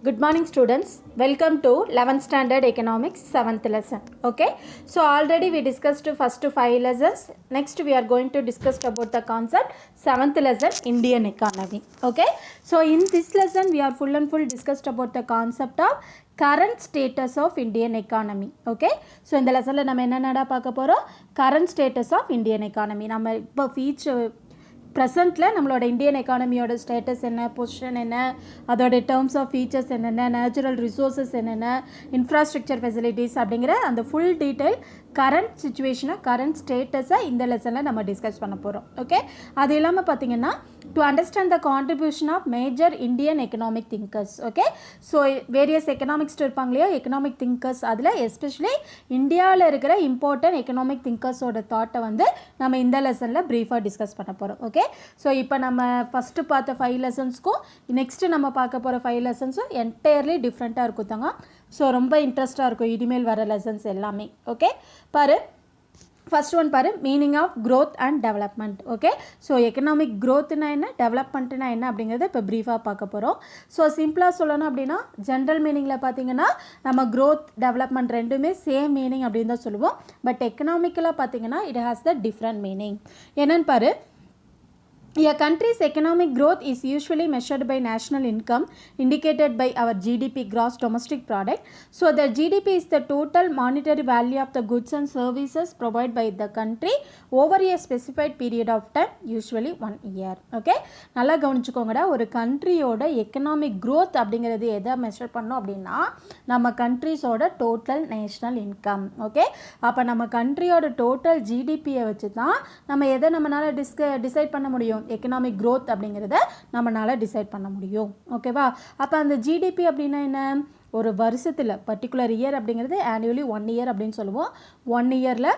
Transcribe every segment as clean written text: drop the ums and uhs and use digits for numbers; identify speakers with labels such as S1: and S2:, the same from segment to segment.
S1: Good morning students, welcome to 11th standard economics 7th lesson. Okay, so already we discussed first 5 lessons. Next we are going to discuss about the concept 7th lesson Indian economy. Okay, so in this lesson we are full and full discussed about the concept of current status of Indian economy. Okay, so in the lesson la nama enna paaka porom current status of Indian economy. நம்ம இப்போ ப்ரெசண்ட்டில் நம்மளோட Indian எக்கானமியோட status என்ன, position என்ன, அதோட terms of features என்னென்ன, natural resources என்னென்ன, infrastructure facilities அப்படிங்கிற அந்த ஃபுல் டீட்டெயில் கரண்ட் சுச்சுவேஷனை, கரண்ட் ஸ்டேட்டஸை இந்த லெசனில் நம்ம டிஸ்கஸ் பண்ண போகிறோம். ஓகே, அது இல்லாமல் பார்த்தீங்கன்னா to understand the contribution of major Indian economic thinkers. Okay, so various economist இருப்பாங்க இல்லையா, எக்கனாமிக் திங்கர்ஸ், அதில் எஸ்பெஷலி இந்தியாவில் இருக்கிற இம்பார்ட்டன்ட் எக்கனாமிக் திங்கர்ஸோட தாட்டை வந்து நம்ம இந்த லெசனில் ப்ரீஃபாக டிஸ்கஸ் பண்ண போகிறோம். ஓகே, ஸோ இப்போ நம்ம ஃபஸ்ட்டு பார்த்த 5 லெசன்ஸ்க்கும் நெக்ஸ்ட்டு நம்ம பார்க்க போகிற 5 லெசன்ஸும் என்டையர்லி டிஃப்ரெண்ட்டாக இருக்கும் தாங்க. ஸோ ரொம்ப இன்ட்ரெஸ்ட்டாக இருக்கும் இனிமேல் வர லெசன்ஸ் எல்லாமே. ஓகே, பாரு ஃபர்ஸ்ட் ஒன் பாரு, meaning of growth and development. Okay, so economic க்ரோத்னா என்ன, டெவலப்மெண்ட்னா என்ன அப்படிங்கிறத இப்போ ப்ரீஃபாக பார்க்க போகிறோம். ஸோ சிம்பிளாக சொல்லணும் அப்படின்னா ஜென்ரல் மீனிங்கில் பார்த்தீங்கன்னா நம்ம க்ரோத் டெவலப்மெண்ட் ரெண்டுமே சேம் மீனிங் அப்படின்னு தான் சொல்லுவோம். பட் எக்கனாமிக்கலாக பார்த்தீங்கன்னா it has the different meaning. என்னன்னு பாரு, a country's economic growth is usually measured by national income indicated by our GDP, gross domestic product. So the GDP is the total monetary value of the goods and services provided by the country over a specified period of time, usually 1 year. Okay, நல்லா கவனிச்சுக்கோங்கடா, ஒரு கண்ட்ரியோட economic growth அப்படிங்கிறது எதை measure பண்ணோம் அப்படின்னா நம்ம கண்ட்ரிஸோட total national income. Okay, அப்போ நம்ம கண்ட்ரியோட total ஜிடிபியை வச்சு தான் நம்ம எதை நம்மளால் டிசைட் பண்ண முடியும், எக்கனாமிக் க்ரோத் அப்படிங்கிறத நம்மளால் டிசைட் பண்ண முடியும். ஓகேவா, அப்போ அந்த ஜிடிபி அப்படின்னா என்ன, ஒரு வருஷத்தில் பர்டிகுலர் இயர் அப்படிங்கிறது ஆனுவலி 1 இயர் அப்படின்னு சொல்லுவோம். 1 இயரில்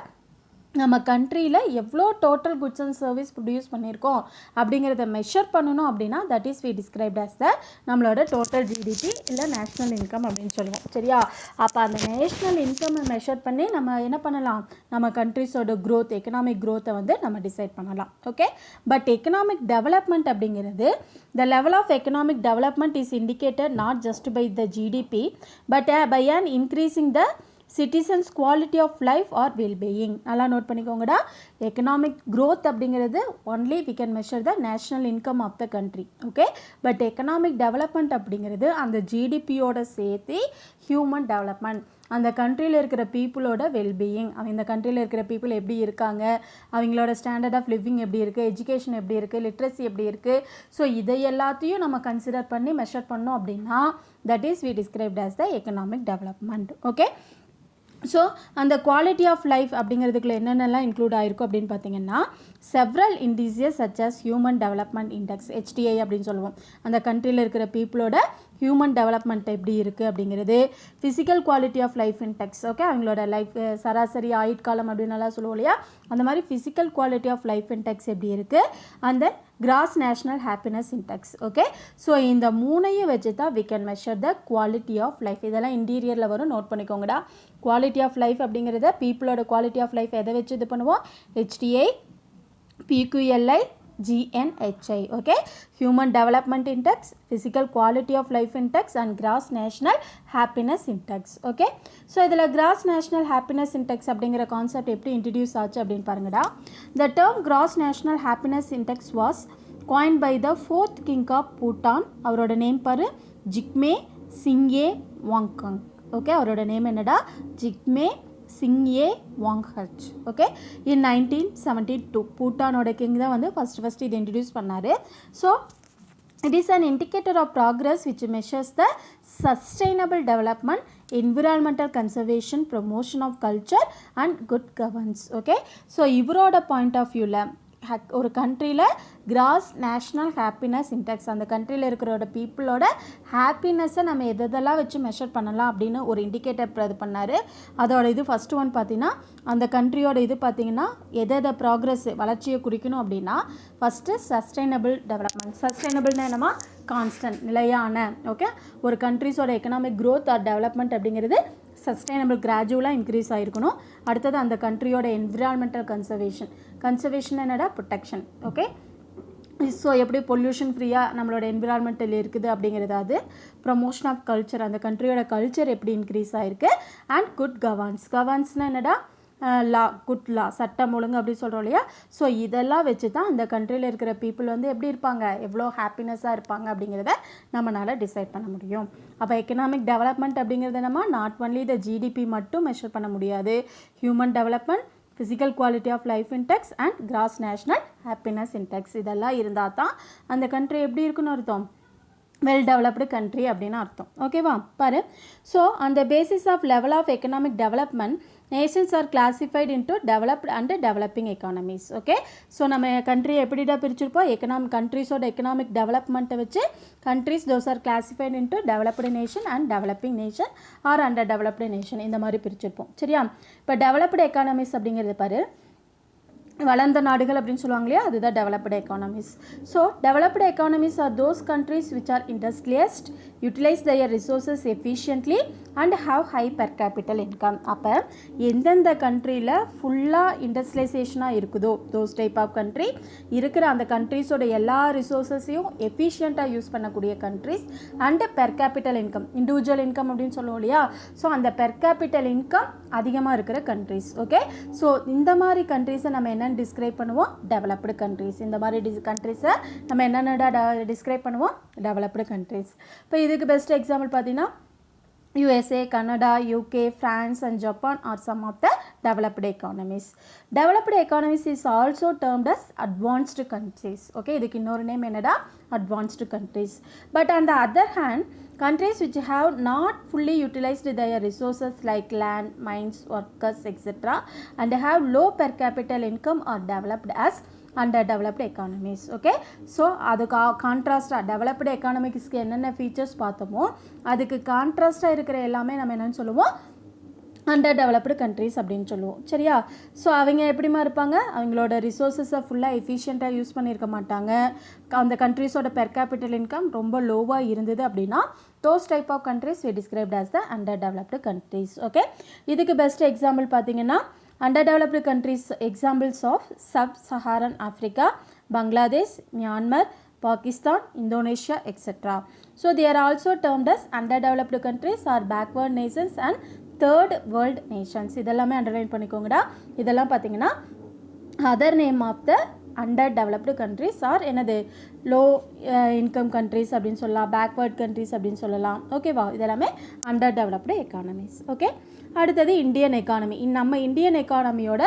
S1: நம்ம கண்ட்ரியில் எவ்வளோ total goods and service produce பண்ணியிருக்கோம் அப்படிங்கிறத மெஷர் பண்ணணும் அப்படின்னா that is we described as the நம்மளோட டோட்டல் ஜிடிபி இல்லை நேஷ்னல் இன்கம் அப்படின்னு சொல்லுவோம். சரியா, அப்போ அந்த நேஷ்னல் இன்கம்மை மெஷர் பண்ணி நம்ம என்ன பண்ணலாம், நம்ம கண்ட்ரிஸோட க்ரோத், எக்கனாமிக் க்ரோத்தை வந்து நம்ம டிசைட் பண்ணலாம். ஓகே, பட் எக்கனாமிக் டெவலப்மெண்ட் அப்படிங்கிறது the level of economic development is indicated not just by the GDP but by an increasing the citizens quality of life or well-being. நல்லா நோட் பண்ணிக்கோங்கடா, எக்கனாமிக் க்ரோத் அப்படிங்கிறது only we can measure the national income of the country. Okay, but economic development அப்படிங்கிறது அந்த ஜிடிபியோட சேர்த்து human development, அந்த கண்ட்ரியில் இருக்கிற பீப்புளோட wellbeing, இந்த கண்ட்ரியில் இருக்கிற பீப்புள் எப்படி இருக்காங்க, அவங்களோட ஸ்டாண்டர்ட் ஆஃப் லிவிங் எப்படி இருக்குது, எஜுகேஷன் எப்படி இருக்குது, லிட்ரஸி எப்படி இருக்குது, ஸோ இதை எல்லாத்தையும் நம்ம கன்சிடர் பண்ணி மெஷர் பண்ணோம் அப்படின்னா that is we described as the economic development. Okay, so அந்த குவாலிட்டி ஆஃப் லைஃப் அப்படிங்கிறதுக்குள்ள என்னென்னலாம் இன்க்ளூட் ஆகிருக்கும் அப்படின்னு பார்த்தீங்கன்னா several indices such as human development index, HDI அப்படின்னு சொல்லுவோம். அந்த கண்ட்ரியில் இருக்கிற பீப்புளோட ஹியூமன் டெவலப்மெண்ட் எப்படி இருக்குது அப்படிங்கிறது, physical quality of life index. Okay, அவங்களோட லைஃப் சராசரி ஆயுட்காலம் அப்படின்னு நல்லா சொல்லுவோம் இல்லையா, அந்த மாதிரி physical quality of life index எப்படி இருக்குது, அந்த gross national happiness index. Okay, so இந்த மூணையும் வச்சு தான் we can measure the quality of life. இதெல்லாம் இன்டீரியரில் வரும், நோட் பண்ணிக்கோங்கடா. குவாலிட்டி ஆஃப் லைஃப் அப்படிங்கிறத பீப்புளோட குவாலிட்டி ஆஃப் லைஃப் எதை வச்சு இது பண்ணுவோம், HDI, PQLI, GNHI. Okay, human development index, physical quality of life index and gross national happiness index. Okay, so இதில் கிராஸ் நேஷ்னல் ஹாப்பினஸ் இன்டெக்ஸ் அப்படிங்கிற கான்செப்ட் எப்படி இன்ட்ரடியூஸ் ஆச்சு அப்படின்னு பாருங்கடா. The term gross national happiness index was coined by the 4th king of Bhutan. அவரோட name பாரு, Jigme Singye Wangchuck. Okay, அவரோட name என்னடா, ஜிக்மே சிங்கே வாங்ஹச். ஓகே, இன் 1972 பூட்டானோட கிங் தான் வந்து ஃபஸ்ட் இது இன்ட்ரடியூஸ் பண்ணார். So it is an indicator of progress which measures the sustainable development, environmental conservation, promotion of culture and good governance. Okay, so இவரோட பாயிண்ட் ஆஃப் வியூவில் ஒரு கண்ட்ரியில் கிராஸ் நேஷ்னல் ஹாப்பினஸ் இன்டெக்ஸ், அந்த கண்ட்ரியில் இருக்கிறோட பீப்புளோட ஹாப்பினஸை நம்ம எதெல்லாம் வச்சு மெஷர் பண்ணலாம் அப்படின்னு ஒரு இண்டிகேட்டர் இது பண்ணார். அதோட இது ஃபஸ்ட்டு ஒன் பார்த்தீங்கன்னா அந்த கண்ட்ரியோட இது பார்த்தீங்கன்னா எதை ப்ராக்ரஸ் வளர்ச்சியை குறிக்கணும் அப்படின்னா ஃபஸ்ட்டு சஸ்டைனபிள் டெவலப்மெண்ட். சஸ்டைனபிள்னா என்னமா, கான்ஸ்டன்ட், நிலையான. ஓகே, ஒரு கண்ட்ரிஸோட எக்கனாமிக் க்ரோத் ஆர் டெவலப்மெண்ட் அப்படிங்கிறது சஸ்டைனபிள், கிராஜுவலாக இன்க்ரீஸ் ஆகிருக்கணும். அடுத்தது அந்த கண்ட்ரியோட என்விரான்மெண்டல் கன்சர்வேஷன். கன்சர்வேஷன் என்னடா, ப்ரொடெக்ஷன். ஓகே, ஸோ எப்படி பொல்யூஷன் ஃப்ரீயாக நம்மளோட என்விரான்மெண்டல் இருக்குது அப்படிங்கிறது, அது ப்ரமோஷன் ஆஃப் கல்ச்சர், அந்த கண்ட்ரியோட கல்ச்சர் எப்படி இன்க்ரீஸ் ஆகிருக்கு, அண்ட் குட் கவர்னன்ஸ்னால் என்னடா லா, குட் லா, சட்டம் ஒழுங்கு அப்படி சொல்கிறோம் இல்லையா. ஸோ இதெல்லாம் வச்சு தான் அந்த கண்ட்ரியில் இருக்கிற பீப்புள் வந்து எப்படி இருப்பாங்க, எவ்வளோ ஹாப்பினஸ்ஸாக இருப்பாங்க அப்படிங்கிறத நம்மளால் டிசைட் பண்ண முடியும். அப்போ எக்கனாமிக் டெவலப்மெண்ட் அப்படிங்கிறத நம்ம நாட் ஒன்லி த ஜிடிபி மட்டும் மெஷர் பண்ண முடியாது, human development, physical quality of life index and gross national happiness index இதெல்லாம் இருந்தால் தான் அந்த கண்ட்ரி எப்படி இருக்குன்னு அர்த்தம், வெல் டெவலப்டு கண்ட்ரி அப்படின்னு அர்த்தம். ஓகேவா, பாரு. ஸோ அந்த basis of level of economic development nations are classified into developed and developing economies. Okay, so நம்ம கண்ட்ரி எப்படிடா பிரிச்சிருப்போம், கண்ட்ரிஸோட எக்கனாமிக் டெவலப்மெண்ட்டை வச்சு countries those are classified into developed nation and developing nation or under developed nation, இந்த மாதிரி பிரிச்சிருப்போம். சரியா, இப்போ டெவலப்டு எக்கானமிஸ் அப்படிங்கிறது பாரு, வளர்ந்த நாடுகள் அப்படின்னு சொல்லுவாங்க இல்லையா, அதுதான் developed economies. So developed economies are those countries which are industrialist, utilize their resources efficiently and have high per capital income. அப்போ எந்தெந்த கண்ட்ரியில் ஃபுல்லாக இண்டஸ்ட்ரியலைசேஷனாக இருக்குதோ தோஸ் டைப் ஆஃப் கண்ட்ரி, இருக்கிற அந்த கண்ட்ரிஸோட எல்லா ரிசோர்ஸஸையும் எஃபிஷியண்ட்டாக யூஸ் பண்ணக்கூடிய countries, and per capital income, individual income அப்படின்னு சொல்லுவோம் இல்லையா. ஸோ அந்த பெர் கேபிட்டல் இன்கம் அதிகமாக இருக்கிற கண்ட்ரிஸ். ஓகே, ஸோ இந்த மாதிரி கண்ட்ரிஸை நம்ம என்னென்னு டிஸ்கிரைப் பண்ணுவோம், டெவலப்டு கண்ட்ரிஸ். இந்த மாதிரி கண்ட்ரிஸை நம்ம என்னென்ன டிஸ்கிரைப் பண்ணுவோம், டெவலப்டு கண்ட்ரிஸ். இப்போ இதுக்கு பெஸ்ட் எக்ஸாம்பிள் பார்த்தீங்கன்னா USA, Canada, UK, France and Japan are some of the developed economies. Developed economies is also termed as advanced countries. Okay, இதுக்கு இன்னொரு நேம் என்னடா, advanced countries. But on the other hand, countries which have not fully utilized their resources like land, mines, workers, etc. and have low per capita income are developed as under developed economies. Okay, so அதுக்கு கான்ட்ராஸ்டாக developed எக்கானமிக்ஸ்க்கு என்னென்ன features பார்த்தோமோ அதுக்கு கான்ட்ராஸ்டாக இருக்கிற எல்லாமே நம்ம என்னென்னு சொல்லுவோம், under developed countries அப்படின்னு சொல்லுவோம். சரியா, ஸோ அவங்க எப்படிமா இருப்பாங்க, அவங்களோட ரிசோர்ஸஸை ஃபுல்லாக எஃபிஷியண்ட்டாக யூஸ் பண்ணியிருக்க மாட்டாங்க, அந்த கண்ட்ரிஸோட பெர் கேபிட்டல் இன்கம் ரொம்ப லோவாக இருந்தது அப்படின்னா those type of countries we described as the under developed countries. Okay, இதுக்கு பெஸ்ட் எக்ஸாம்பிள் பார்த்தீங்கன்னா underdeveloped countries, examples of sub-Saharan Africa, Bangladesh, Myanmar, Pakistan, Indonesia, etc. So they are also termed as underdeveloped countries or backward nations and third world nations. இதெல்லாமே underline பண்ணிக்கோங்கடா. இதெல்லாம் பார்த்தீங்கன்னா other name of the under developed countries are என்னது low income countries அப்படின்னு சொல்லலாம், backward countries அப்படின்னு சொல்லலாம். ஓகேவா, இதெல்லாமே அண்டர் டெவலப்டு எக்கானமிஸ். ஓகே, அடுத்தது இந்தியன் எக்கானமி. நம்ம இந்தியன் எக்கானமியோட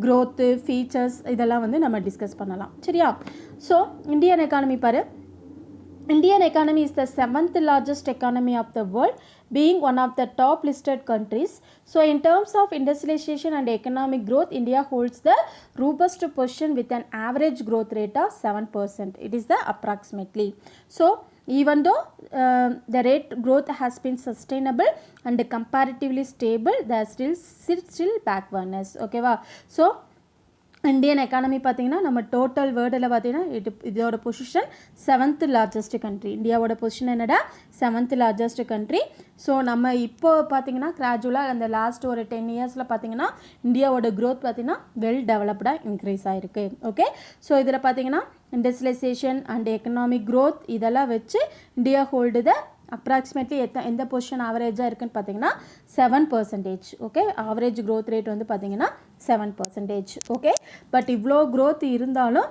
S1: க்ரோத்து, ஃபீச்சர்ஸ் இதெல்லாம் வந்து நம்ம டிஸ்கஸ் பண்ணலாம். சரியா, ஸோ இந்தியன் எக்கானமி பாரு, Indian economy is the 7th largest economy of the world, being one of the top listed countries. So in terms of industrialization and economic growth, India holds the robust position with an average growth rate of 7%. It is the approximately. So even though the rate growth has been sustainable and comparatively stable, there is still backwardness. Okay va. So Indian economy பார்த்திங்கன்னா நம்ம total வேர்ல்டில் பார்த்திங்கன்னா இதோட position 7th largest country. இந்தியாவோட position என்னடா 7th largest country. So நம்ம இப்போ பார்த்திங்கன்னா கிராஜுவலாக அந்த லாஸ்ட் ஒரு 10 இயர்ஸில் பார்த்திங்கன்னா இந்தியாவோட க்ரோத் பார்த்திங்கன்னா வெல் டெவலப்டாக இன்க்ரீஸ் ஆகிருக்கு. ஓகே, ஸோ இதில் பார்த்திங்கன்னா இண்டஸ்ட்ரியலைசேஷன் அண்ட் எக்கனாமிக் க்ரோத் இதெல்லாம் வச்சு இந்தியா ஹோல்டு த அப்ராக்சிமேட்லி எந்த பொசிஷன் ஆவரேஜாக இருக்குன்னு பார்த்தீங்கன்னா 7%. ஓகே, ஆவரேஜ் க்ரோத் ரேட் வந்து பார்த்தீங்கன்னா 7%. ஓகே, பட் இவ்வளோ க்ரோத் இருந்தாலும்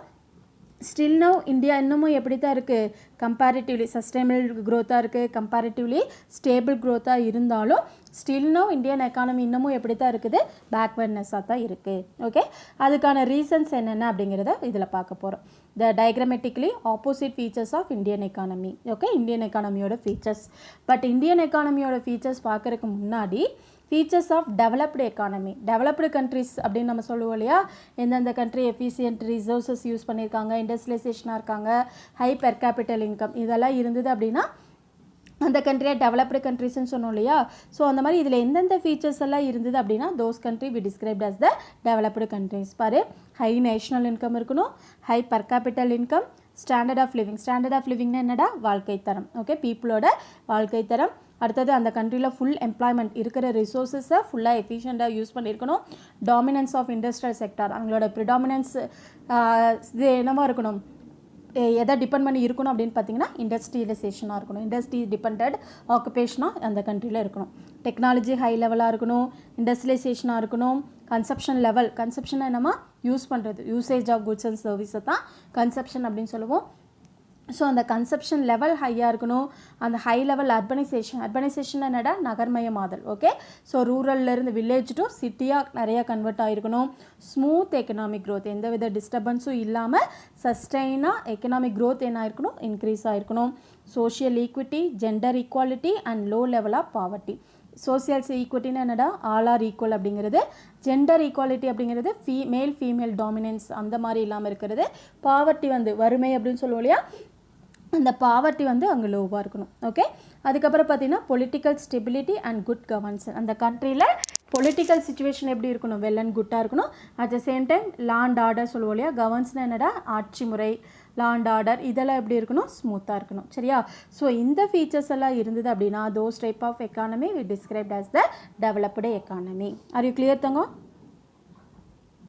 S1: ஸ்டில் நவ் இந்தியா இன்னமும் எப்படி தான் இருக்குது, கம்பேரிட்டிவ்லி சஸ்டைனபிள் க்ரோத்தாக இருக்குது, கம்பேரிட்டிவ்லி ஸ்டேபிள் க்ரோத்தாக இருந்தாலும் ஸ்டில் நவ் இந்தியன் எக்கானமி இன்னமும் எப்படி தான் இருக்குது, பேக்வர்ட்னஸாக தான் இருக்குது. ஓகே, அதுக்கான ரீசன்ஸ் என்னென்ன அப்படிங்கிறத இதில் பார்க்க போகிறோம். The diagrammatically opposite features of Indian economy. Okay, Indian எக்கானமியோட ஃபீச்சர்ஸ். பட் இந்தியன் எக்கானமியோட ஃபீச்சர்ஸ் பார்க்குறதுக்கு முன்னாடி features of developed economy. Developed countries அப்படின்னு நம்ம சொல்லுவோம் இல்லையா, எந்தெந்த கண்ட்ரி எஃபிஷியன்ட் ரிசோர்ஸஸ் யூஸ் பண்ணியிருக்காங்க, இண்டஸ்ட்ரியலைசேஷனாக இருக்காங்க, ஹை பெர் கேபிட்டல் இன்கம் இதெல்லாம் இருந்தது அப்படின்னா அந்த கண்ட்ரியை டெவலப்டு கண்ட்ரிஸ்ன்னு சொன்னோம் இல்லையா. ஸோ அந்த மாதிரி இதில் எந்தெந்த ஃபீச்சர்ஸ் எல்லாம் இருந்தது அப்படின்னா those country we described as the developed countries. பாரு, ஹை நேஷ்னல் இன்கம் இருக்கணும், high per capital income, standard of living. Standard of லிவிங்னா என்னடா, வாழ்க்கை தரம். ஓகே, பீப்புளோட வாழ்க்கை தரம். அடுத்தது அந்த கண்ட்ரியில் ஃபுல் எம்ப்ளாய்மெண்ட் இருக்கிற ரிசோர்ஸஸை ஃபுல்லாக எஃபிஷியண்ட்டாக யூஸ் பண்ணியிருக்கணும். டாமினன்ஸ் ஆஃப் இண்டஸ்ட்ரியல் செக்டார், அவங்களோட ப்ரிடாமினன்ஸ் இது என்னவா இருக்கணும், எதை டிபெண்ட் பண்ணி இருக்கணும் அப்படின்னு பார்த்தீங்கன்னா இண்டஸ்ட்ரியலைசேஷனாக இருக்கணும். இண்டஸ்ட்ரி டிபெண்டட் ஆக்குபேஷனாக அந்த கண்ட்ரியில் இருக்கணும். டெக்னாலஜி ஹை லெவலாக இருக்கணும், இண்டஸ்ட்ரியலைசேஷனாக இருக்கணும். கன்சப்ஷன் லெவல், கன்சப்ஷன் என்னமா யூஸ் பண்ணுறது, யூசேஜ் ஆஃப் குட்ஸ் அண்ட் சர்வீஸை தான் கன்சப்ஷன் அப்படின்னு சொல்லுவோம். ஸோ அந்த கன்சப்ஷன் லெவல் ஹையாக இருக்கணும். அந்த ஹை லெவல் அர்பனைசேஷன் என்னடா நகர்மயமாதல். ஓகே, ஸோ ரூரல்லேருந்து வில்லேஜ் டு சிட்டியாக நிறையா கன்வெர்ட் ஆகிருக்கணும். ஸ்மூத் எக்கனாமிக் க்ரோத், எந்த வித டிஸ்டர்பன்ஸும் இல்லாமல் சஸ்டெயினாக எக்கனாமிக் க்ரோத் என்ன ஆயிருக்கணும், இன்க்ரீஸ் ஆகிருக்கணும். Social equity, gender equality and low level of poverty. Social ஈக்குவிட்டின்னு என்னடா ஆல் ஆர் ஈக்குவல் அப்படிங்கிறது. ஜெண்டர் ஈக்குவாலிட்டி அப்படிங்கிறது மேல் ஃபீமேல் டாமினன்ஸ் அந்த மாதிரி இல்லாமல் இருக்கிறது. பாவர்ட்டி வந்து வறுமை அப்படின்னு சொல்லுவோம் இல்லையா, அந்த பாவர்ட்டி வந்து அங்கே லோவாக இருக்கணும். ஓகே, அதுக்கப்புறம் பார்த்தீங்கன்னா political stability and good governance. அந்த கண்ட்ரியில் பொலிட்டிக்கல் சுச்சுவேஷன் எப்படி இருக்கணும், வெல் அண்ட் குட்டாக இருக்கணும். At the same time law and order சொல்லுவோம் இல்லையா, கவர்னன்ஸ்னால் என்னடா ஆட்சி முறை, லாண்ட் ஆர்டர் இதெல்லாம் எப்படி இருக்கணும், ஸ்மூத்தாக இருக்கணும். சரியா, ஸோ இந்த ஃபீச்சர்ஸ் எல்லாம் இருந்தது அப்படின்னா those type of economy we described as the developed economy. Are you clear Thangam?